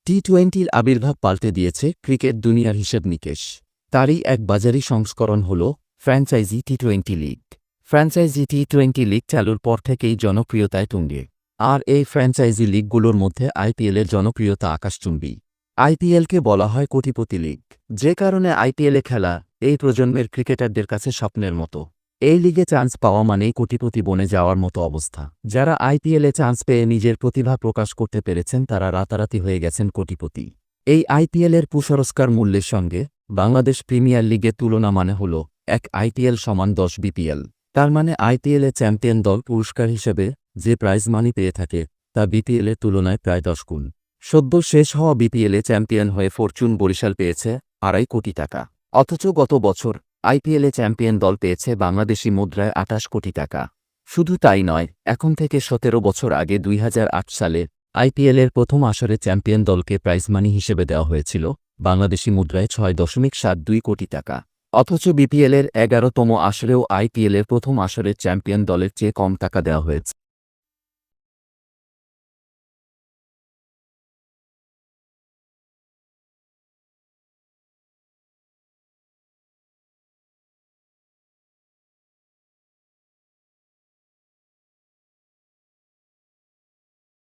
টি-টোয়েন্টির আবির্ভাব পাল্টে দিয়েছে ক্রিকেট দুনিয়ার হিসেব-নিকেশ। তারই এক বাজারি সংস্করণ হল franchise T twenty league. Franchise T twenty league চালুর পর থেকেই জনপ্রিয়তায় তুঙ্গে। আর এই ফ্র্যাঞ্চাইজি লিগগুলোর মধ্যে আইপিএলের জনপ্রিয়তা আকাশচুম্বী। আইপিএলকে বলা হয় কোটিপতি লিগ, যে কারণে আইপিএলে খেলা এই প্রজন্মের ক্রিকেটারদের কাছে স্বপ্নের মতো। এই লিগে চান্স পাওয়া মানেই কোটিপতি বনে যাওয়ার মতো অবস্থা। যারা আইপিএলে চান্স পেয়ে নিজের প্রতিভা প্রকাশ করতে পেরেছেন তারা রাতারাতি হয়ে গেছেন কোটিপতি। এই আইপিএলের পুরস্কার মূল্যের সঙ্গে বাংলাদেশ প্রিমিয়ার লিগের তুলনা মানে হল এক আইপিএল সমান 10 বিপিএল। তার মানে আইপিএলে চ্যাম্পিয়ন দল পুরস্কার হিসেবে যে প্রাইজ মানি পেয়ে থাকে তা বিপিএলের তুলনায় প্রায় 10 গুণ। সদ্য শেষ হওয়া বিপিএলে চ্যাম্পিয়ন হয়ে ফরচুন বরিশাল পেয়েছে 2.5 কোটি টাকা। অথচ গত বছর আইপিএলে চ্যাম্পিয়ন দল পেয়েছে বাংলাদেশি মুদ্রায় 28 কোটি টাকা। শুধু তাই নয়, এখন থেকে 17 বছর আগে 2008 সালে আইপিএলের প্রথম আসরে চ্যাম্পিয়ন দলকে প্রাইজ মানি হিসেবে দেওয়া হয়েছিল বাংলাদেশি মুদ্রায় 6.72 কোটি টাকা। অথচ বিপিএলের 11তম আসরেও আইপিএলের প্রথম আসরের চ্যাম্পিয়ন দলের চেয়ে কম টাকা দেওয়া হয়েছে।